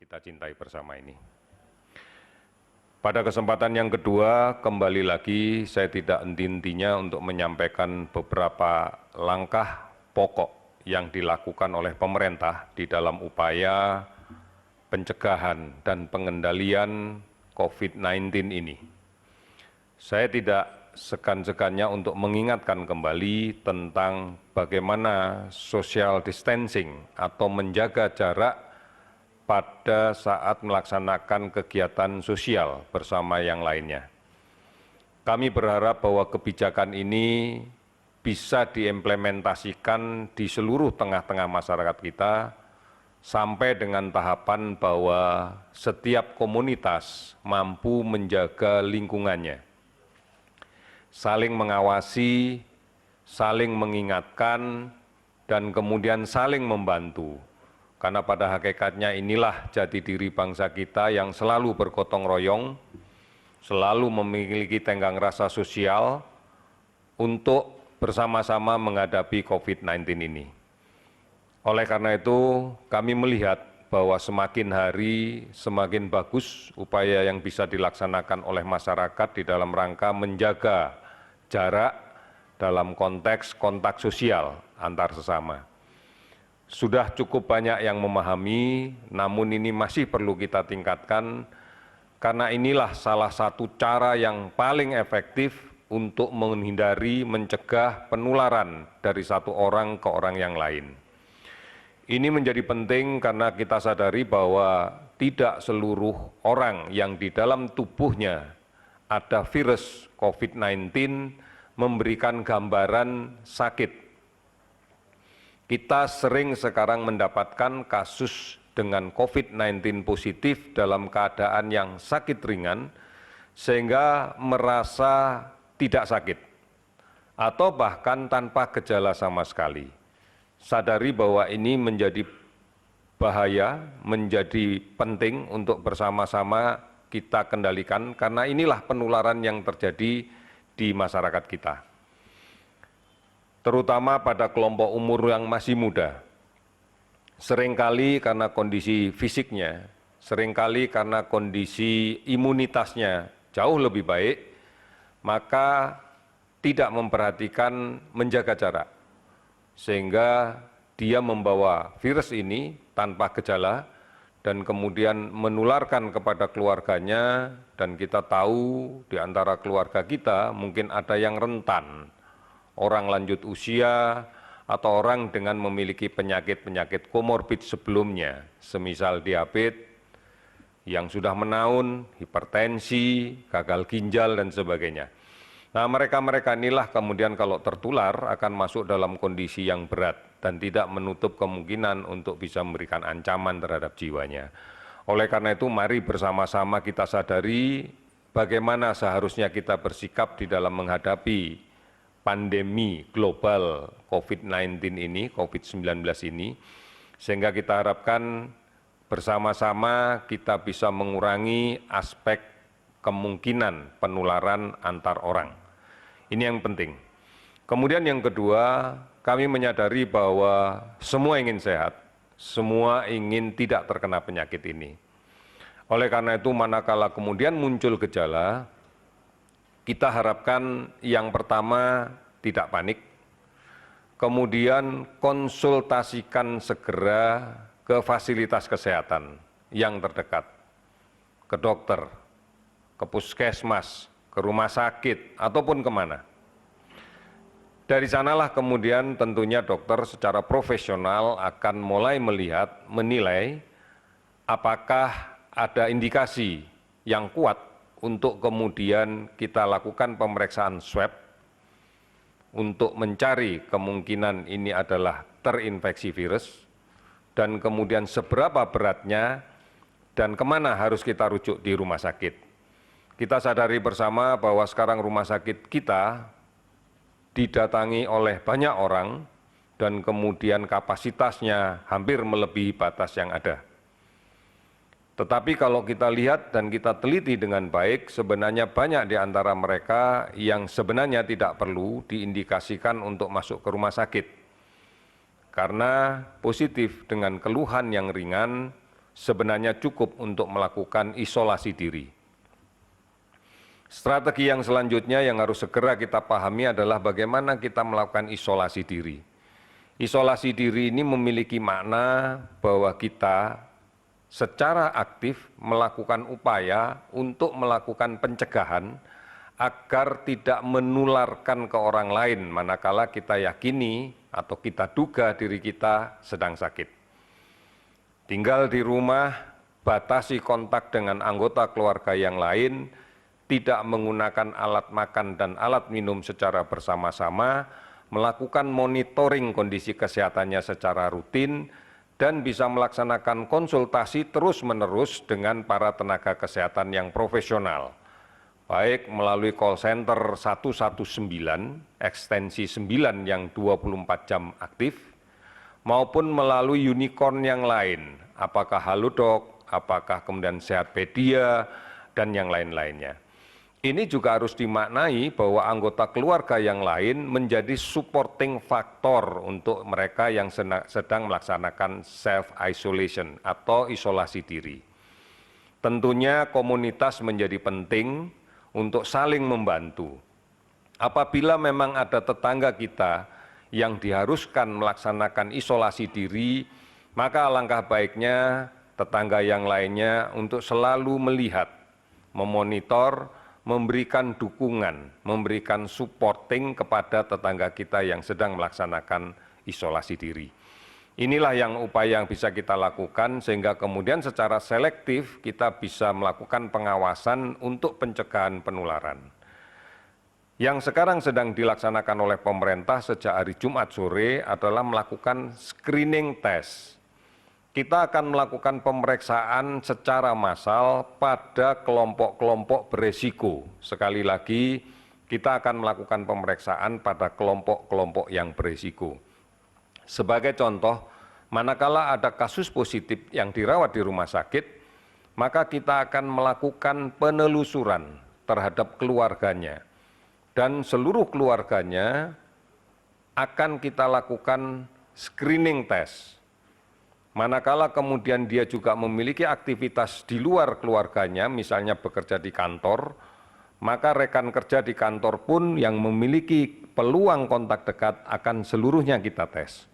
kita cintai bersama ini. Pada kesempatan yang kedua, kembali lagi saya tidak henti-hentinya untuk menyampaikan beberapa langkah pokok yang dilakukan oleh pemerintah di dalam upaya pencegahan dan pengendalian COVID-19 ini. Saya tidak segan-segannya untuk mengingatkan kembali tentang bagaimana social distancing atau menjaga jarak pada saat melaksanakan kegiatan sosial bersama yang lainnya. Kami berharap bahwa kebijakan ini bisa diimplementasikan di seluruh tengah-tengah masyarakat kita sampai dengan tahapan bahwa setiap komunitas mampu menjaga lingkungannya, saling mengawasi, saling mengingatkan, dan kemudian saling membantu. Karena pada hakikatnya inilah jati diri bangsa kita yang selalu bergotong royong, selalu memiliki tenggang rasa sosial untuk bersama-sama menghadapi COVID-19 ini. Oleh karena itu, kami melihat bahwa semakin hari semakin bagus upaya yang bisa dilaksanakan oleh masyarakat di dalam rangka menjaga jarak dalam konteks kontak sosial antar sesama. Sudah cukup banyak yang memahami, namun ini masih perlu kita tingkatkan karena inilah salah satu cara yang paling efektif untuk menghindari, mencegah penularan dari satu orang ke orang yang lain. Ini menjadi penting karena kita sadari bahwa tidak seluruh orang yang di dalam tubuhnya ada virus COVID-19 memberikan gambaran sakit. Kita sering sekarang mendapatkan kasus dengan COVID-19 positif dalam keadaan yang sakit ringan, sehingga merasa tidak sakit, atau bahkan tanpa gejala sama sekali. Sadari bahwa ini menjadi bahaya, menjadi penting untuk bersama-sama kita kendalikan, karena inilah penularan yang terjadi di masyarakat kita. Terutama pada kelompok umur yang masih muda. Seringkali karena kondisi fisiknya, seringkali karena kondisi imunitasnya jauh lebih baik, maka tidak memperhatikan menjaga jarak. Sehingga dia membawa virus ini tanpa gejala dan kemudian menularkan kepada keluarganya, dan kita tahu di antara keluarga kita mungkin ada yang rentan, orang lanjut usia, atau orang dengan memiliki penyakit-penyakit komorbid sebelumnya, semisal diabetes yang sudah menaun, hipertensi, gagal ginjal, dan sebagainya. Nah, mereka-mereka inilah kemudian kalau tertular akan masuk dalam kondisi yang berat dan tidak menutup kemungkinan untuk bisa memberikan ancaman terhadap jiwanya. Oleh karena itu, mari bersama-sama kita sadari bagaimana seharusnya kita bersikap di dalam menghadapi pandemi global COVID-19 ini, COVID-19 ini, sehingga kita harapkan bersama-sama kita bisa mengurangi aspek kemungkinan penularan antar orang. Ini yang penting. Kemudian yang kedua, kami menyadari bahwa semua ingin sehat, semua ingin tidak terkena penyakit ini. Oleh karena itu, manakala kemudian muncul gejala, kita harapkan yang pertama tidak panik, kemudian konsultasikan segera ke fasilitas kesehatan yang terdekat, ke dokter, ke puskesmas, ke rumah sakit, ataupun kemana. Dari sanalah kemudian tentunya dokter secara profesional akan mulai melihat, menilai apakah ada indikasi yang kuat untuk kemudian kita lakukan pemeriksaan swab untuk mencari kemungkinan ini adalah terinfeksi virus dan kemudian seberapa beratnya dan kemana harus kita rujuk di rumah sakit. Kita sadari bersama bahwa sekarang rumah sakit kita didatangi oleh banyak orang dan kemudian kapasitasnya hampir melebihi batas yang ada. Tetapi kalau kita lihat dan kita teliti dengan baik, sebenarnya banyak di antara mereka yang sebenarnya tidak perlu diindikasikan untuk masuk ke rumah sakit. Karena positif dengan keluhan yang ringan, sebenarnya cukup untuk melakukan isolasi diri. Strategi yang selanjutnya yang harus segera kita pahami adalah bagaimana kita melakukan isolasi diri. Isolasi diri ini memiliki makna bahwa kita secara aktif melakukan upaya untuk melakukan pencegahan agar tidak menularkan ke orang lain manakala kita yakini atau kita duga diri kita sedang sakit. Tinggal di rumah, batasi kontak dengan anggota keluarga yang lain, tidak menggunakan alat makan dan alat minum secara bersama-sama, melakukan monitoring kondisi kesehatannya secara rutin, dan bisa melaksanakan konsultasi terus-menerus dengan para tenaga kesehatan yang profesional, baik melalui call center 119, ekstensi 9 yang 24 jam aktif, maupun melalui unicorn yang lain, apakah Halodoc, apakah kemudian Sehatpedia, dan yang lain-lainnya. Ini juga harus dimaknai bahwa anggota keluarga yang lain menjadi supporting faktor untuk mereka yang sedang melaksanakan self-isolation atau isolasi diri. Tentunya komunitas menjadi penting untuk saling membantu. Apabila memang ada tetangga kita yang diharuskan melaksanakan isolasi diri, maka alangkah baiknya tetangga yang lainnya untuk selalu melihat, memonitor, memberikan dukungan, memberikan supporting kepada tetangga kita yang sedang melaksanakan isolasi diri. Inilah upaya yang bisa kita lakukan sehingga kemudian secara selektif kita bisa melakukan pengawasan untuk pencegahan penularan. Yang sekarang sedang dilaksanakan oleh pemerintah sejak hari Jumat sore adalah melakukan screening test. Kita akan melakukan pemeriksaan secara massal pada kelompok-kelompok beresiko. Sekali lagi, kita akan melakukan pemeriksaan pada kelompok-kelompok yang beresiko. Sebagai contoh, manakala ada kasus positif yang dirawat di rumah sakit, maka kita akan melakukan penelusuran terhadap keluarganya. Dan seluruh keluarganya akan kita lakukan screening test. Manakala kemudian dia juga memiliki aktivitas di luar keluarganya, misalnya bekerja di kantor, maka rekan kerja di kantor pun yang memiliki peluang kontak dekat akan seluruhnya kita tes.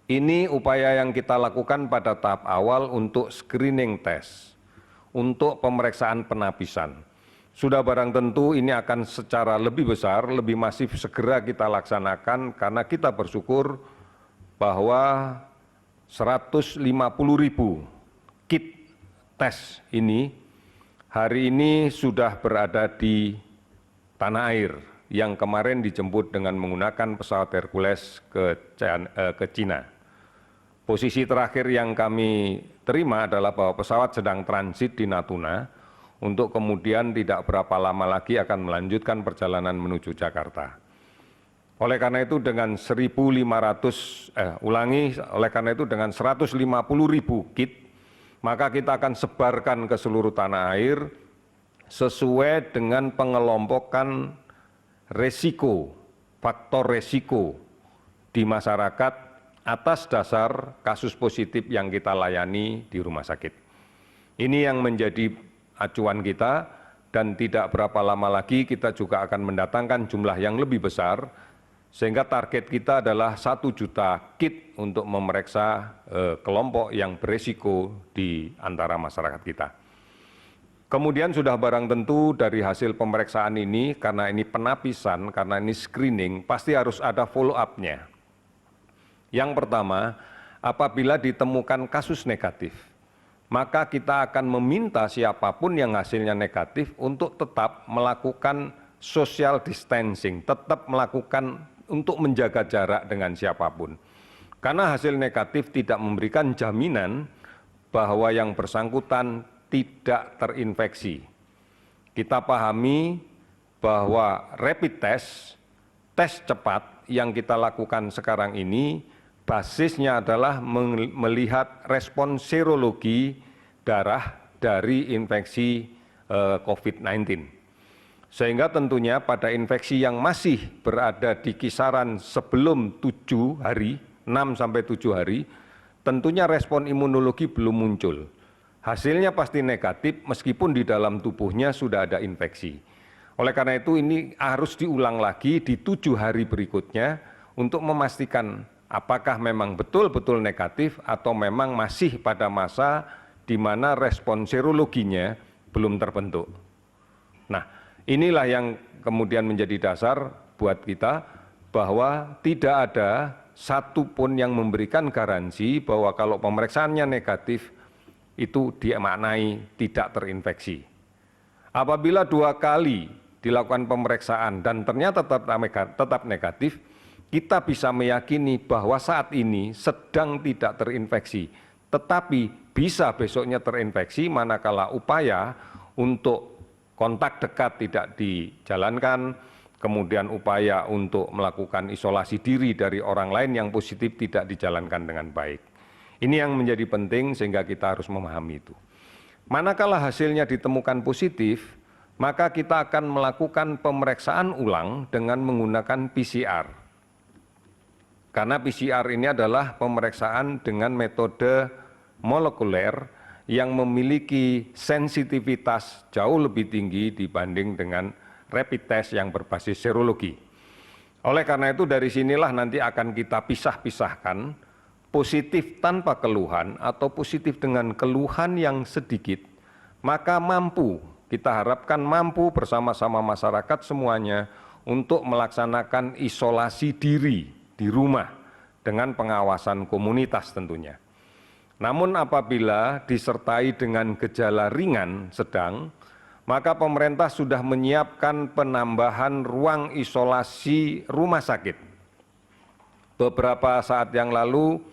Ini upaya yang kita lakukan pada tahap awal untuk screening test, untuk pemeriksaan penapisan. Sudah barang tentu ini akan secara lebih besar, lebih masif segera kita laksanakan karena kita bersyukur bahwa 150.000 kit tes ini hari ini sudah berada di tanah air yang kemarin dijemput dengan menggunakan pesawat Hercules ke China. Posisi terakhir yang kami terima adalah bahwa pesawat sedang transit di Natuna untuk kemudian tidak berapa lama lagi akan melanjutkan perjalanan menuju Jakarta. Oleh karena itu dengan 150.000 kit, maka kita akan sebarkan ke seluruh tanah air sesuai dengan pengelompokan resiko, faktor resiko di masyarakat atas dasar kasus positif yang kita layani di rumah sakit. Ini yang menjadi acuan kita dan tidak berapa lama lagi kita juga akan mendatangkan jumlah yang lebih besar sehingga target kita adalah 1 juta kit untuk memeriksa kelompok yang berisiko di antara masyarakat kita. Kemudian sudah barang tentu dari hasil pemeriksaan ini, karena ini penapisan, karena ini screening, pasti harus ada follow up-nya. Yang pertama, apabila ditemukan kasus negatif, maka kita akan meminta siapapun yang hasilnya negatif untuk tetap melakukan social distancing, tetap melakukan untuk menjaga jarak dengan siapapun. Karena hasil negatif tidak memberikan jaminan bahwa yang bersangkutan tidak terinfeksi. Kita pahami bahwa rapid test, tes cepat yang kita lakukan sekarang ini, basisnya adalah melihat respon serologi darah dari infeksi COVID-19. Sehingga tentunya pada infeksi yang masih berada di kisaran sebelum 7 hari, 6 sampai 7 hari, tentunya respon imunologi belum muncul. Hasilnya pasti negatif meskipun di dalam tubuhnya sudah ada infeksi. Oleh karena itu ini harus diulang lagi di 7 hari berikutnya untuk memastikan apakah memang betul-betul negatif atau memang masih pada masa di mana respon serologinya belum terbentuk. Nah, inilah yang kemudian menjadi dasar buat kita bahwa tidak ada satupun yang memberikan garansi bahwa kalau pemeriksaannya negatif itu dimaknai tidak terinfeksi. Apabila 2 kali dilakukan pemeriksaan dan ternyata tetap negatif, kita bisa meyakini bahwa saat ini sedang tidak terinfeksi, tetapi bisa besoknya terinfeksi manakala upaya untuk kontak dekat tidak dijalankan, kemudian upaya untuk melakukan isolasi diri dari orang lain yang positif tidak dijalankan dengan baik. Ini yang menjadi penting sehingga kita harus memahami itu. Manakala hasilnya ditemukan positif, maka kita akan melakukan pemeriksaan ulang dengan menggunakan PCR. Karena PCR ini adalah pemeriksaan dengan metode molekuler yang memiliki sensitivitas jauh lebih tinggi dibanding dengan rapid test yang berbasis serologi. Oleh karena itu dari sinilah nanti akan kita pisah-pisahkan positif tanpa keluhan atau positif dengan keluhan yang sedikit, maka kita harapkan mampu bersama-sama masyarakat semuanya untuk melaksanakan isolasi diri di rumah dengan pengawasan komunitas tentunya. Namun apabila disertai dengan gejala ringan sedang, maka pemerintah sudah menyiapkan penambahan ruang isolasi rumah sakit. Beberapa saat yang lalu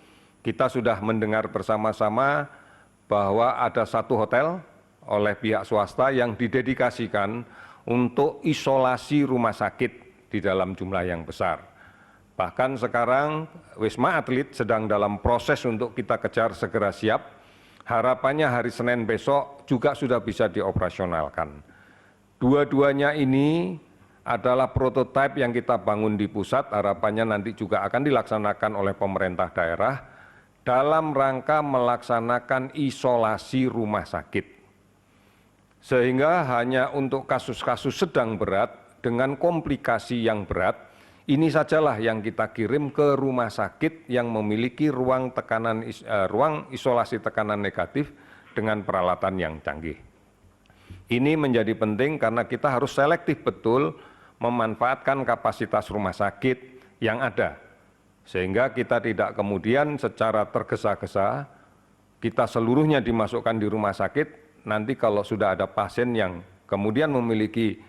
kita sudah mendengar bersama-sama bahwa ada satu hotel oleh pihak swasta yang didedikasikan untuk isolasi rumah sakit di dalam jumlah yang besar. Bahkan sekarang Wisma Atlet sedang dalam proses untuk kita kejar segera siap. Harapannya hari Senin besok juga sudah bisa dioperasionalkan. Dua-duanya ini adalah prototipe yang kita bangun di pusat, harapannya nanti juga akan dilaksanakan oleh pemerintah daerah dalam rangka melaksanakan isolasi rumah sakit. Sehingga hanya untuk kasus-kasus sedang berat dengan komplikasi yang berat, ini sajalah yang kita kirim ke rumah sakit yang memiliki ruang isolasi tekanan negatif dengan peralatan yang canggih. Ini menjadi penting karena kita harus selektif betul memanfaatkan kapasitas rumah sakit yang ada. Sehingga kita tidak kemudian secara tergesa-gesa, kita seluruhnya dimasukkan di rumah sakit, nanti kalau sudah ada pasien yang kemudian memiliki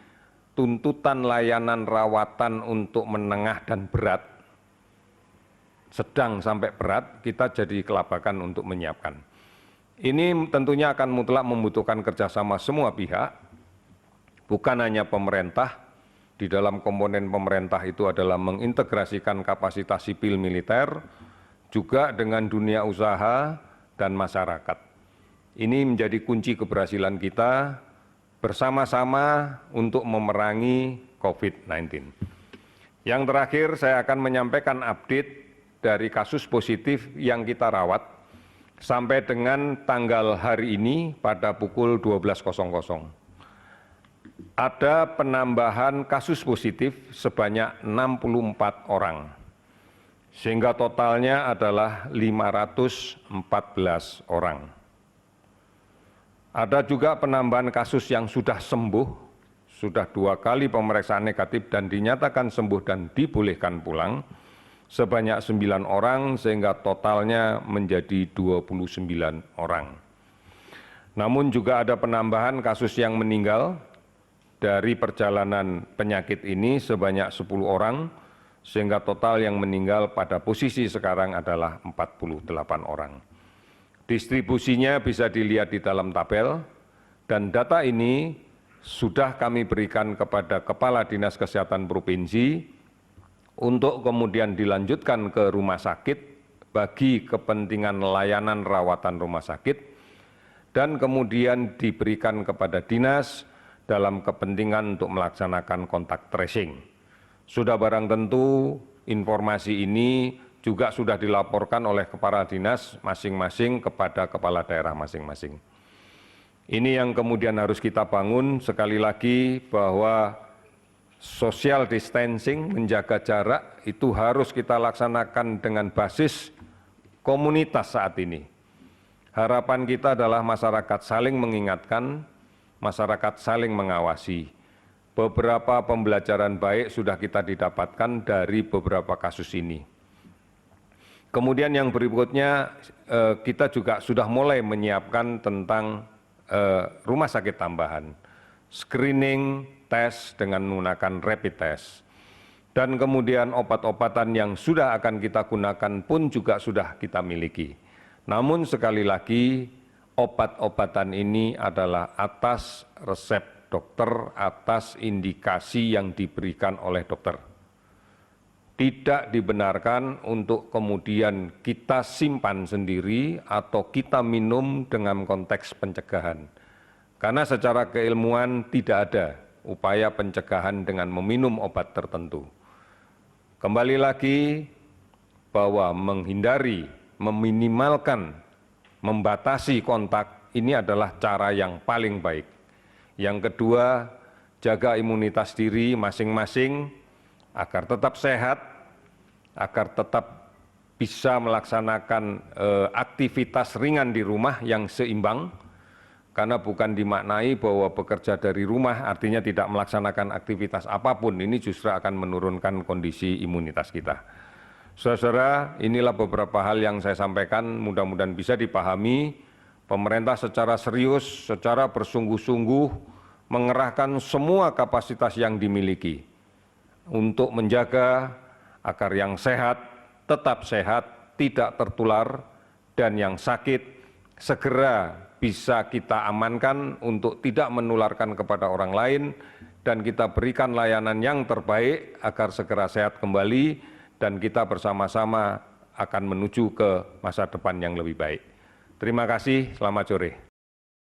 tuntutan layanan rawatan untuk menengah dan berat, sedang sampai berat, kita jadi kelabakan untuk menyiapkan. Ini tentunya akan mutlak membutuhkan kerjasama semua pihak, bukan hanya pemerintah. Di dalam komponen pemerintah itu adalah mengintegrasikan kapasitas sipil militer, juga dengan dunia usaha dan masyarakat. Ini menjadi kunci keberhasilan kita bersama-sama untuk memerangi COVID-19. Yang terakhir saya akan menyampaikan update dari kasus positif yang kita rawat sampai dengan tanggal hari ini pada pukul 12.00. Ada penambahan kasus positif sebanyak 64 orang, sehingga totalnya adalah 514 orang. Ada juga penambahan kasus yang sudah sembuh, sudah 2 kali pemeriksaan negatif dan dinyatakan sembuh dan dibolehkan pulang, sebanyak 9 orang sehingga totalnya menjadi 29 orang. Namun juga ada penambahan kasus yang meninggal dari perjalanan penyakit ini sebanyak 10 orang, sehingga total yang meninggal pada posisi sekarang adalah 48 orang. Distribusinya bisa dilihat di dalam tabel, dan data ini sudah kami berikan kepada Kepala Dinas Kesehatan Provinsi untuk kemudian dilanjutkan ke rumah sakit bagi kepentingan layanan rawatan rumah sakit, dan kemudian diberikan kepada dinas dalam kepentingan untuk melaksanakan kontak tracing. Sudah barang tentu informasi ini juga sudah dilaporkan oleh kepala dinas masing-masing kepada kepala daerah masing-masing. Ini yang kemudian harus kita bangun sekali lagi, bahwa social distancing, menjaga jarak itu harus kita laksanakan dengan basis komunitas saat ini. Harapan kita adalah masyarakat saling mengingatkan, masyarakat saling mengawasi. Beberapa pembelajaran baik sudah kita didapatkan dari beberapa kasus ini. Kemudian yang berikutnya, kita juga sudah mulai menyiapkan tentang rumah sakit tambahan, screening, tes dengan menggunakan rapid test. Dan kemudian obat-obatan yang sudah akan kita gunakan pun juga sudah kita miliki. Namun sekali lagi, obat-obatan ini adalah atas resep dokter, atas indikasi yang diberikan oleh dokter. Tidak dibenarkan untuk kemudian kita simpan sendiri atau kita minum dengan konteks pencegahan. Karena secara keilmuan tidak ada upaya pencegahan dengan meminum obat tertentu. Kembali lagi bahwa menghindari, meminimalkan, membatasi kontak ini adalah cara yang paling baik. Yang kedua, jaga imunitas diri masing-masing agar tetap sehat, agar tetap bisa melaksanakan aktivitas ringan di rumah yang seimbang, karena bukan dimaknai bahwa bekerja dari rumah artinya tidak melaksanakan aktivitas apapun, ini justru akan menurunkan kondisi imunitas kita. Saudara-saudara, inilah beberapa hal yang saya sampaikan, mudah-mudahan bisa dipahami. Pemerintah secara serius, secara bersungguh-sungguh mengerahkan semua kapasitas yang dimiliki untuk menjaga agar yang sehat tetap sehat, tidak tertular, dan yang sakit segera bisa kita amankan untuk tidak menularkan kepada orang lain, dan kita berikan layanan yang terbaik agar segera sehat kembali, dan kita bersama-sama akan menuju ke masa depan yang lebih baik. Terima kasih, selamat sore.